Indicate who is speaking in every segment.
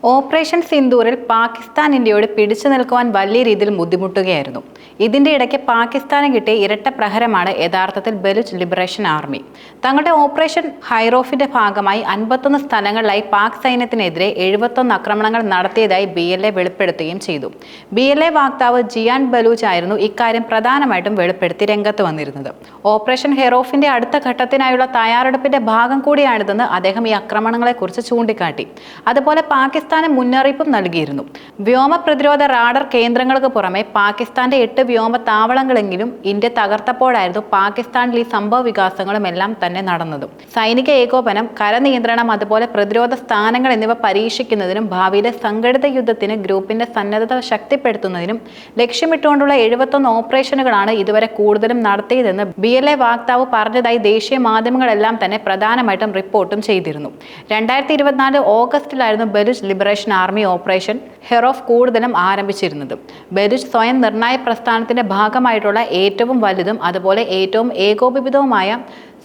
Speaker 1: Operation സിന്ദൂറിൽ Pakistan ഇന്ത്യയോട് പിടിച്ചു നിൽക്കുവാൻ വലിയ രീതിയിൽ ബുദ്ധിമുട്ടുകയായിരുന്നു. ഇതിന്റെ ഇടയ്ക്ക് പാകിസ്ഥാന് കിട്ടിയ ഇരട്ട പ്രഹരമാണ് യഥാർത്ഥത്തിൽ ബലൂച്ച് ലിബറേഷൻ ആർമി. തങ്ങളുടെ ഓപ്പറേഷൻ ഹൈറോഫിന്റെ ഭാഗമായി 51 സ്ഥലങ്ങളിലായി പാക് സൈന്യത്തിനെതിരെ 71 ആക്രമണങ്ങൾ നടത്തിയതായി BLA വെളിപ്പെടുത്തുകയും ചെയ്തു. BLA വക്താവ് ജിയാൻ ബലൂച്ച് ആയിരുന്നു ഇക്കാര്യം പ്രധാനമായിട്ടും വെളിപ്പെടുത്തി രംഗത്ത് വന്നിരുന്നത്. ഓപ്പറേഷൻ ഹെറോഫിന്റെ അടുത്ത ഘട്ടത്തിനായുള്ള തയ്യാറെടുപ്പിന്റെ ഭാഗം കൂടിയാണിതെന്ന് അദ്ദേഹം ഈ ആക്രമണങ്ങളെക്കുറിച്ച് ചൂണ്ടിക്കാട്ടി. അതുപോലെ പാകിസ്ഥാന് മുന്നറിയിപ്പും നൽകിയിരുന്നു. വ്യോമ പ്രതിരോധ റാഡർ കേന്ദ്രങ്ങൾക്ക് പുറമെ പാകിസ്ഥാന്റെ 8 വ്യോമ താവളങ്ങളെങ്കിലും ഇന്ത്യ തകർത്തപ്പോഴായിരുന്നു പാകിസ്ഥാനിൽ ഈ സംഭവ വികാസങ്ങളും എല്ലാം തന്നെ നടന്നത്. സൈനിക ഏകോപനം, കരനിയന്ത്രണം, അതുപോലെ പ്രതിരോധ സ്ഥാനങ്ങൾ എന്നിവ പരീക്ഷിക്കുന്നതിനും ഭാവിയിലെ സംഘടിത യുദ്ധത്തിന് ഗ്രൂപ്പിന്റെ സന്നദ്ധത ശക്തിപ്പെടുത്തുന്നതിനും ലക്ഷ്യമിട്ടുകൊണ്ടുള്ള 71 ഓപ്പറേഷനുകളാണ് ഇതുവരെ കൂടുതലും നടത്തിയതെന്ന് BLA വക്താവ് പറഞ്ഞതായി ദേശീയ മാധ്യമങ്ങളെല്ലാം തന്നെ പ്രധാനമായിട്ടും റിപ്പോർട്ടും ചെയ്തിരുന്നു. 2024 ഓഗസ്റ്റിലായിരുന്നു Baloch liberation army operation Herof കൂടുതലും ആരംഭിച്ചിരുന്നത്. ബലൂച്ച് സ്വയം നിർണായ പ്രസ്ഥാനത്തിന്റെ ഭാഗമായിട്ടുള്ള ഏറ്റവും വലുതും അതുപോലെ ഏറ്റവും ഏകോപിതവുമായ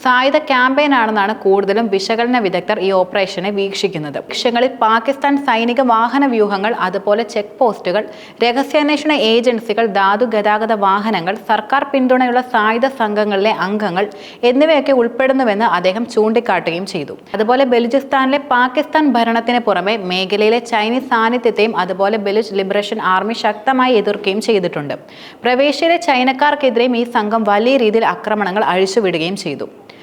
Speaker 1: സായുധ ക്യാമ്പയിൻ ആണെന്നാണ് കൂടുതലും വിശകലന വിദഗ്ധർ ഈ ഓപ്പറേഷനെ വീക്ഷിക്കുന്നത്. ലക്ഷ്യങ്ങളിൽ പാകിസ്ഥാൻ സൈനിക വാഹന വ്യൂഹങ്ങൾ, അതുപോലെ ചെക്ക് പോസ്റ്റുകൾ, രഹസ്യാന്വേഷണ ഏജൻസികൾ, ധാതു ഗതാഗത വാഹനങ്ങൾ, സർക്കാർ പിന്തുണയുള്ള സായുധ സംഘങ്ങളിലെ അംഗങ്ങൾ എന്നിവയൊക്കെ ഉൾപ്പെടുന്നുവെന്ന് അദ്ദേഹം ചൂണ്ടിക്കാട്ടുകയും ചെയ്തു. അതുപോലെ ബലൂചിസ്ഥാനിലെ പാകിസ്ഥാൻ ഭരണത്തിന് പുറമെ മേഖലയിലെ ചൈനീസ് സാന്നിധ്യത്തെയും അതുപോലെ ബലൂച്ച് ലിബറേഷൻ ആർമി ശക്തമായി എതിർക്കുകയും ചെയ്തിട്ടുണ്ട്. പ്രവേശിയിലെ ചൈനക്കാർക്കെതിരെയും ഈ സംഘം വലിയ രീതിയിൽ ആക്രമണങ്ങൾ അഴിച്ചുവിടുകയും ചെയ്തു.